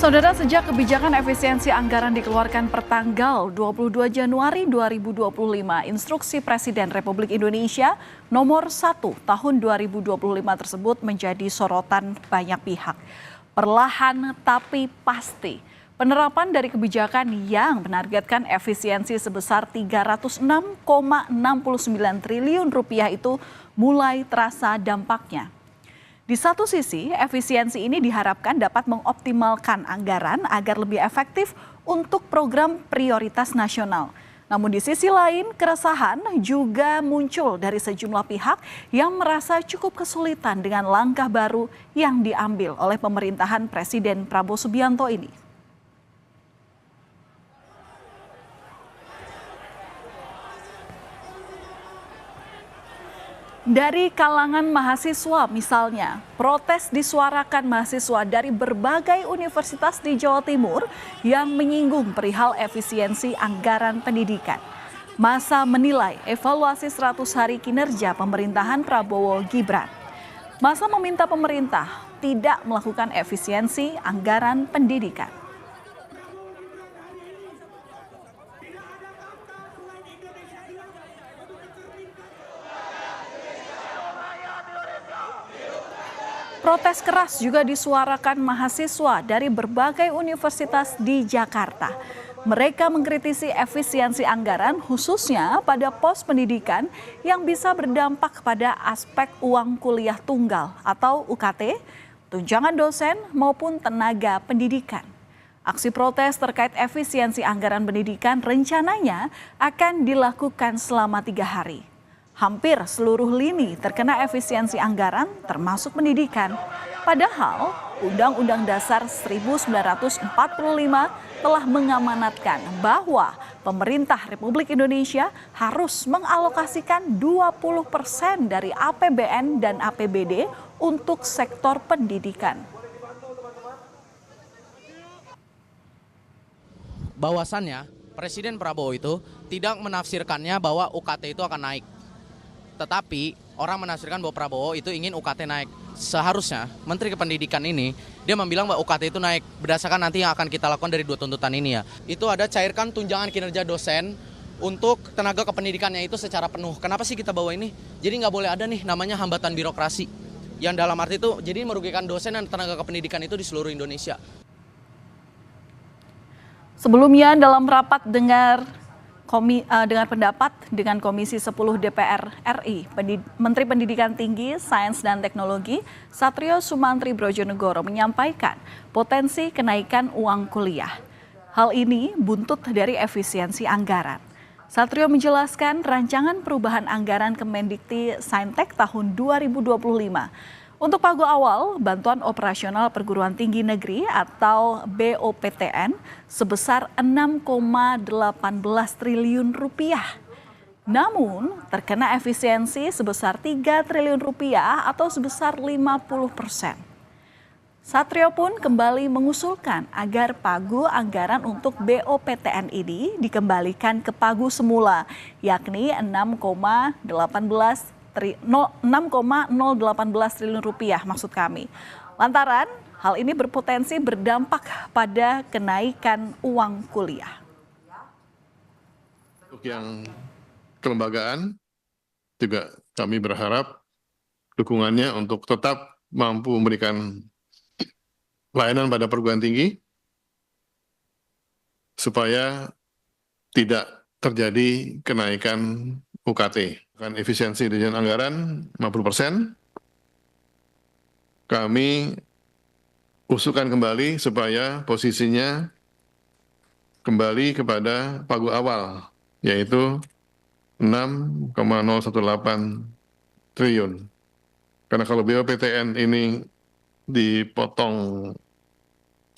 Saudara, sejak kebijakan efisiensi anggaran dikeluarkan pertanggal 22 Januari 2025, Instruksi Presiden Republik Indonesia nomor 1 tahun 2025 tersebut menjadi sorotan banyak pihak. Perlahan tapi pasti, penerapan dari kebijakan yang menargetkan efisiensi sebesar 306,69 triliun rupiah itu mulai terasa dampaknya. Di satu sisi, efisiensi ini diharapkan dapat mengoptimalkan anggaran agar lebih efektif untuk program prioritas nasional. Namun di sisi lain, keresahan juga muncul dari sejumlah pihak yang merasa cukup kesulitan dengan langkah baru yang diambil oleh pemerintahan Presiden Prabowo Subianto ini. Dari kalangan mahasiswa misalnya, protes disuarakan mahasiswa dari berbagai universitas di Jawa Timur yang menyinggung perihal efisiensi anggaran pendidikan. Masa menilai evaluasi 100 hari kinerja pemerintahan Prabowo Gibran. Masa meminta pemerintah tidak melakukan efisiensi anggaran pendidikan. Protes keras juga disuarakan mahasiswa dari berbagai universitas di Jakarta. Mereka mengkritisi efisiensi anggaran khususnya pada pos pendidikan yang bisa berdampak pada aspek uang kuliah tunggal atau UKT, tunjangan dosen maupun tenaga pendidikan. Aksi protes terkait efisiensi anggaran pendidikan rencananya akan dilakukan selama 3 hari. Hampir seluruh lini terkena efisiensi anggaran termasuk pendidikan. Padahal Undang-Undang Dasar 1945 telah mengamanatkan bahwa pemerintah Republik Indonesia harus mengalokasikan 20% dari APBN dan APBD untuk sektor pendidikan. Bahwasannya Presiden Prabowo itu tidak menafsirkannya bahwa UKT itu akan naik. Tetapi orang menafsirkan bahwa Prabowo itu ingin UKT naik. Seharusnya Menteri Pendidikan ini dia membilang bahwa UKT itu naik berdasarkan nanti yang akan kita lakukan dari 2 tuntutan ini ya. Itu ada cairkan tunjangan kinerja dosen untuk tenaga kependidikannya itu secara penuh. Kenapa sih kita bawa ini? Jadi nggak boleh ada nih namanya hambatan birokrasi. Yang dalam arti itu jadi merugikan dosen dan tenaga kependidikan itu di seluruh Indonesia. Sebelumnya dalam rapat dengan pendapat dengan Komisi 10 DPR RI, Menteri Pendidikan Tinggi, Sains dan Teknologi Satrio Sumantri Brojonegoro menyampaikan potensi kenaikan uang kuliah. Hal ini buntut dari efisiensi anggaran. Satrio menjelaskan rancangan perubahan anggaran Kemendikti Saintek tahun 2025. Untuk pagu awal, bantuan operasional perguruan tinggi negeri atau BOPTN sebesar 6,18 triliun rupiah. Namun, terkena efisiensi sebesar 3 triliun rupiah atau sebesar 50%. Satrio pun kembali mengusulkan agar pagu anggaran untuk BOPTN ini dikembalikan ke pagu semula, yakni 6,018 triliun rupiah maksud kami. Lantaran hal ini berpotensi berdampak pada kenaikan uang kuliah. Untuk yang kelembagaan juga kami berharap dukungannya untuk tetap mampu memberikan pelayanan pada perguruan tinggi supaya tidak terjadi kenaikan UKT. Efisiensi dirjen anggaran 50%, kami usulkan kembali supaya posisinya kembali kepada pagu awal, yaitu 6,018 triliun. Karena kalau BOPTN ini dipotong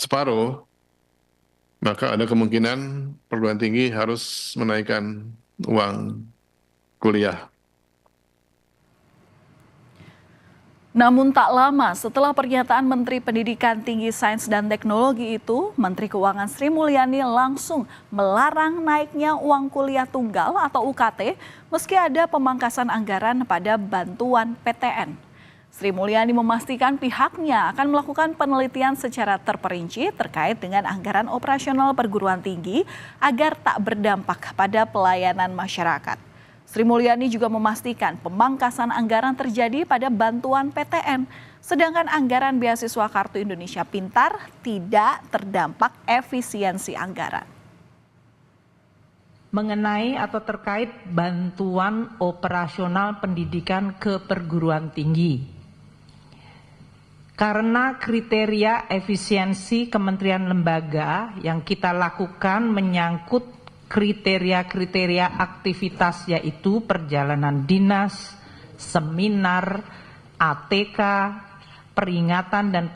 separuh, maka ada kemungkinan perguruan tinggi harus menaikkan uang kuliah. Namun tak lama setelah pernyataan Menteri Pendidikan Tinggi, Sains dan Teknologi itu, Menteri Keuangan Sri Mulyani langsung melarang naiknya uang kuliah tunggal atau UKT meski ada pemangkasan anggaran pada bantuan PTN. Sri Mulyani memastikan pihaknya akan melakukan penelitian secara terperinci terkait dengan anggaran operasional perguruan tinggi agar tak berdampak pada pelayanan masyarakat. Sri Mulyani juga memastikan pemangkasan anggaran terjadi pada bantuan PTN, sedangkan anggaran beasiswa Kartu Indonesia Pintar tidak terdampak efisiensi anggaran. Mengenai atau terkait bantuan operasional pendidikan ke perguruan tinggi. Karena kriteria efisiensi kementerian lembaga yang kita lakukan menyangkut kriteria-kriteria aktivitas yaitu perjalanan dinas, seminar, ATK, peringatan dan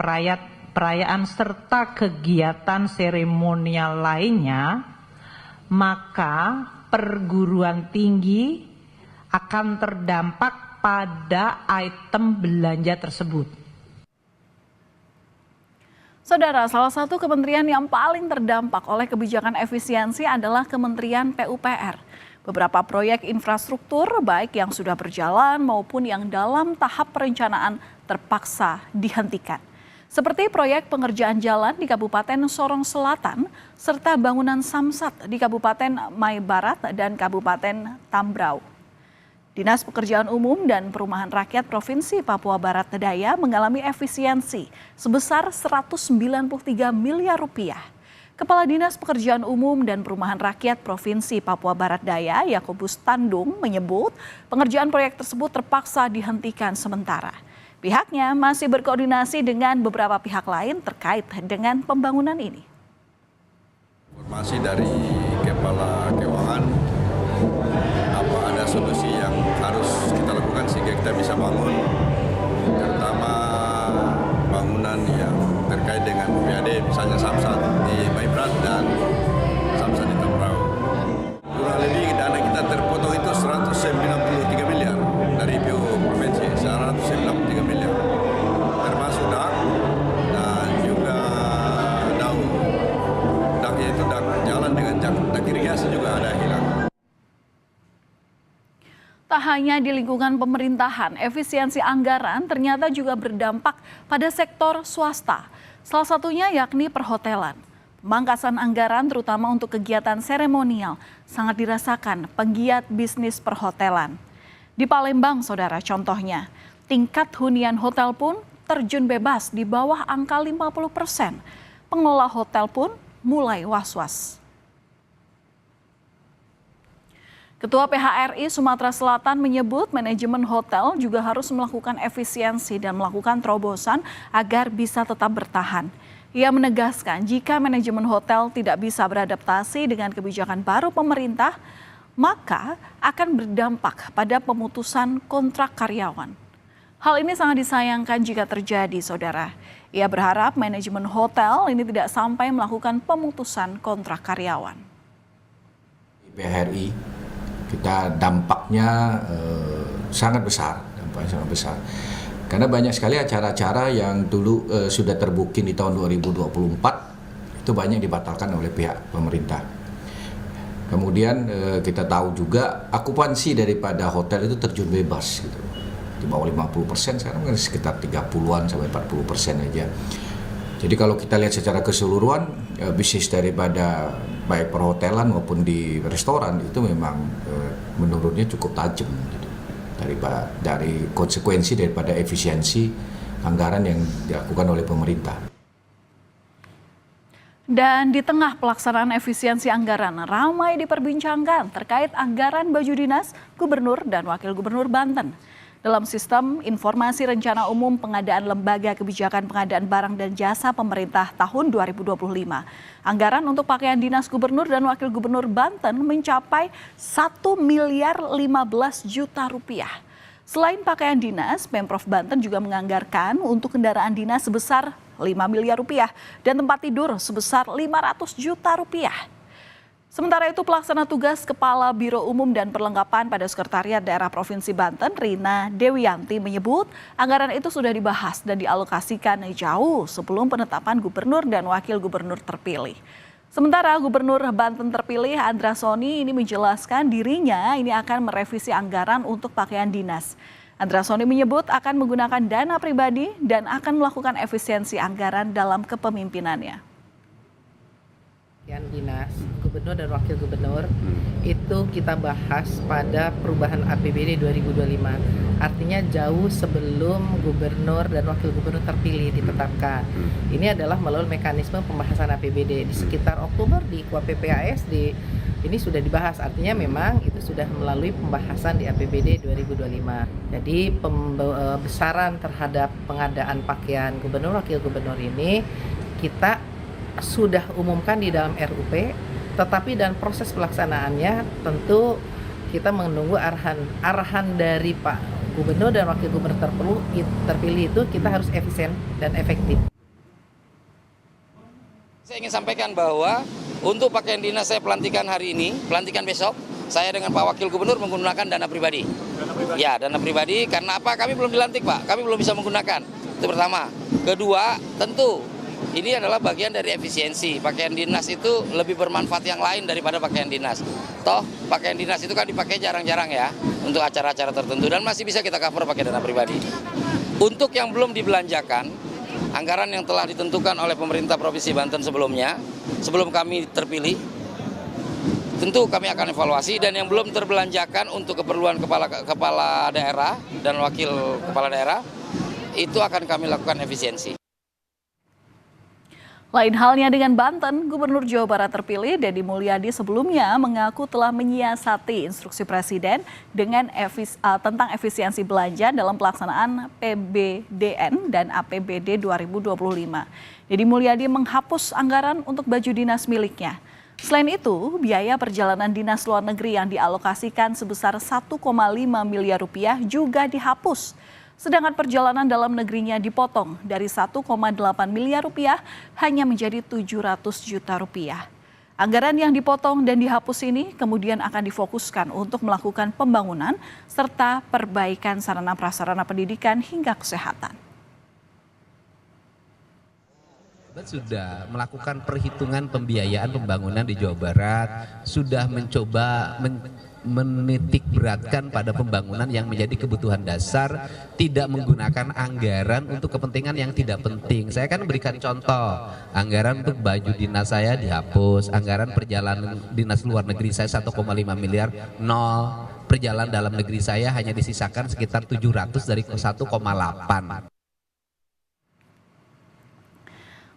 perayaan serta kegiatan seremonial lainnya, maka perguruan tinggi akan terdampak pada item belanja tersebut. Saudara, salah satu kementerian yang paling terdampak oleh kebijakan efisiensi adalah Kementerian PUPR. Beberapa proyek infrastruktur baik yang sudah berjalan maupun yang dalam tahap perencanaan terpaksa dihentikan. Seperti proyek pengerjaan jalan di Kabupaten Sorong Selatan serta bangunan Samsat di Kabupaten Mai Barat dan Kabupaten Tambrau. Dinas Pekerjaan Umum dan Perumahan Rakyat Provinsi Papua Barat Daya mengalami efisiensi sebesar 193 miliar rupiah. Kepala Dinas Pekerjaan Umum dan Perumahan Rakyat Provinsi Papua Barat Daya, Yakobus Tandung, menyebut pengerjaan proyek tersebut terpaksa dihentikan sementara. Pihaknya masih berkoordinasi dengan beberapa pihak lain terkait dengan pembangunan ini. Informasi dari Kepala Keuangan, apa ada solusi yang harus kita lakukan sehingga kita bisa bangun, terutama bangunan yang terkait dengan PAD, misalnya Samsat di Mai Barat dan Samsat di Tambrau. Kurang lebih dana kita terpotong itu 193 miliar dari PU Provinsi, 193 miliar, termasuk dak dan juga daun. Daknya itu dak jalan dengan dak irigasi juga ada hilang. Tak hanya di lingkungan pemerintahan, efisiensi anggaran ternyata juga berdampak pada sektor swasta. Salah satunya yakni perhotelan. Pemangkasan anggaran terutama untuk kegiatan seremonial sangat dirasakan penggiat bisnis perhotelan. Di Palembang, saudara, contohnya, tingkat hunian hotel pun terjun bebas di bawah angka 50%. Pengelola hotel pun mulai was-was. Ketua PHRI Sumatera Selatan menyebut manajemen hotel juga harus melakukan efisiensi dan melakukan terobosan agar bisa tetap bertahan. Ia menegaskan jika manajemen hotel tidak bisa beradaptasi dengan kebijakan baru pemerintah, maka akan berdampak pada pemutusan kontrak karyawan. Hal ini sangat disayangkan jika terjadi, saudara. Ia berharap manajemen hotel ini tidak sampai melakukan pemutusan kontrak karyawan. PHRI kita dampaknya sangat besar, karena banyak sekali acara-acara yang dulu sudah terbooking di tahun 2024 itu banyak dibatalkan oleh pihak pemerintah. Kemudian kita tahu juga akupansi daripada hotel itu terjun bebas gitu. Di bawah 50%, sekarang sekitar 30-an sampai 40% aja. Jadi kalau kita lihat secara keseluruhan, bisnis daripada baik perhotelan maupun di restoran itu memang menurunnya cukup tajam gitu. Dari konsekuensi daripada efisiensi anggaran yang dilakukan oleh pemerintah. Dan di tengah pelaksanaan efisiensi anggaran, ramai diperbincangkan terkait anggaran baju dinas Gubernur dan Wakil Gubernur Banten. Dalam sistem informasi rencana umum pengadaan lembaga kebijakan pengadaan barang dan jasa pemerintah tahun 2025. Anggaran untuk pakaian dinas gubernur dan wakil gubernur Banten mencapai 1 miliar 15 juta rupiah. Selain pakaian dinas, Pemprov Banten juga menganggarkan untuk kendaraan dinas sebesar 5 miliar rupiah dan tempat tidur sebesar 500 juta rupiah. Sementara itu, pelaksana tugas Kepala Biro Umum dan Perlengkapan pada Sekretariat Daerah Provinsi Banten, Rina Dewianti, menyebut anggaran itu sudah dibahas dan dialokasikan jauh sebelum penetapan gubernur dan wakil gubernur terpilih. Sementara Gubernur Banten terpilih Andra Soni ini menjelaskan dirinya ini akan merevisi anggaran untuk pakaian dinas. Andra Soni menyebut akan menggunakan dana pribadi dan akan melakukan efisiensi anggaran dalam kepemimpinannya. Dinas, gubernur dan wakil gubernur itu kita bahas pada perubahan APBD 2025. Artinya jauh sebelum gubernur dan wakil gubernur terpilih ditetapkan. Ini adalah melalui mekanisme pembahasan APBD di sekitar Oktober di KPPAS ini sudah dibahas. Artinya memang itu sudah melalui pembahasan di APBD 2025. Jadi besaran terhadap pengadaan pakaian gubernur wakil gubernur ini kita sudah umumkan di dalam RUP, tetapi dalam proses pelaksanaannya tentu kita menunggu arahan dari Pak Gubernur dan Wakil Gubernur terpilih itu kita harus efisien dan efektif. Saya ingin sampaikan bahwa untuk pakaian dinas saya pelantikan hari ini, pelantikan besok, saya dengan Pak Wakil Gubernur menggunakan dana pribadi. Ya, dana pribadi karena apa? Kami belum dilantik, Pak. Kami belum bisa menggunakan. Itu pertama. Kedua, tentu ini adalah bagian dari efisiensi. Pakaian dinas itu lebih bermanfaat yang lain daripada pakaian dinas. Toh, pakaian dinas itu kan dipakai jarang-jarang ya untuk acara-acara tertentu dan masih bisa kita cover pakai dana pribadi. Untuk yang belum dibelanjakan, anggaran yang telah ditentukan oleh pemerintah Provinsi Banten sebelumnya, sebelum kami terpilih, tentu kami akan evaluasi dan yang belum terbelanjakan untuk keperluan kepala daerah dan wakil kepala daerah, itu akan kami lakukan efisiensi. Lain halnya dengan Banten, Gubernur Jawa Barat terpilih Deddy Mulyadi sebelumnya mengaku telah menyiasati instruksi Presiden dengan tentang efisiensi belanja dalam pelaksanaan PBDN dan APBD 2025. Deddy Mulyadi menghapus anggaran untuk baju dinas miliknya. Selain itu, biaya perjalanan dinas luar negeri yang dialokasikan sebesar 1,5 miliar rupiah juga dihapus. Sedangkan perjalanan dalam negerinya dipotong dari 1,8 miliar rupiah hanya menjadi 700 juta rupiah. Anggaran yang dipotong dan dihapus ini kemudian akan difokuskan untuk melakukan pembangunan serta perbaikan sarana prasarana pendidikan hingga kesehatan. Sudah melakukan perhitungan pembiayaan pembangunan di Jawa Barat, sudah mencoba menitik beratkan pada pembangunan yang menjadi kebutuhan dasar, tidak menggunakan anggaran untuk kepentingan yang tidak penting. Saya kan berikan contoh, anggaran untuk baju dinas saya dihapus, anggaran perjalanan dinas luar negeri saya 1,5 miliar nol, perjalanan dalam negeri saya hanya disisakan sekitar 700 dari 1,8.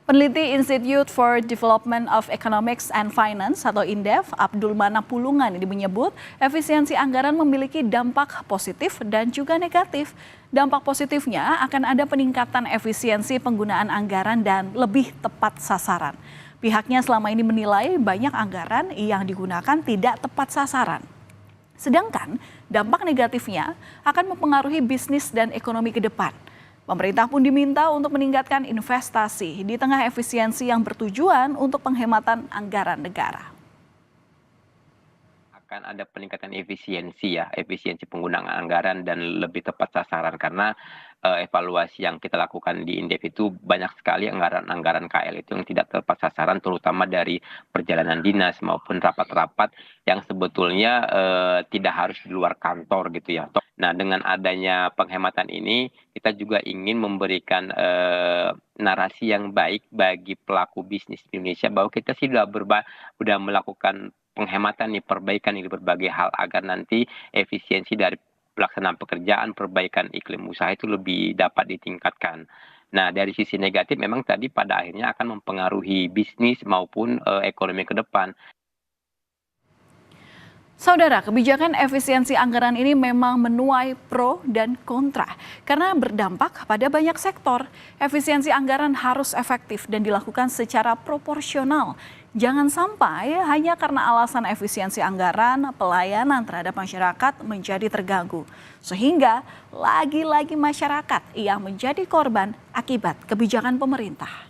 Peneliti Institute for Development of Economics and Finance atau INDEF, Abdul Manap Pulungan ini menyebut efisiensi anggaran memiliki dampak positif dan juga negatif. Dampak positifnya akan ada peningkatan efisiensi penggunaan anggaran dan lebih tepat sasaran. Pihaknya selama ini menilai banyak anggaran yang digunakan tidak tepat sasaran. Sedangkan dampak negatifnya akan mempengaruhi bisnis dan ekonomi ke depan. Pemerintah pun diminta untuk meningkatkan investasi di tengah efisiensi yang bertujuan untuk penghematan anggaran negara. Akan ada peningkatan efisiensi penggunaan anggaran dan lebih tepat sasaran karena evaluasi yang kita lakukan di Indef itu banyak sekali anggaran KL itu yang tidak tepat sasaran, terutama dari perjalanan dinas maupun rapat-rapat yang sebetulnya tidak harus di luar kantor gitu ya. Nah, dengan adanya penghematan ini kita juga ingin memberikan narasi yang baik bagi pelaku bisnis di Indonesia bahwa kita sudah melakukan penghematan perbaikan di berbagai hal agar nanti efisiensi dari pelaksanaan pekerjaan, perbaikan iklim usaha itu lebih dapat ditingkatkan. Nah, dari sisi negatif memang tadi pada akhirnya akan mempengaruhi bisnis maupun ekonomi ke depan. Saudara, kebijakan efisiensi anggaran ini memang menuai pro dan kontra karena berdampak pada banyak sektor. Efisiensi anggaran harus efektif dan dilakukan secara proporsional. Jangan sampai hanya karena alasan efisiensi anggaran, pelayanan terhadap masyarakat menjadi terganggu. Sehingga lagi-lagi masyarakat yang menjadi korban akibat kebijakan pemerintah.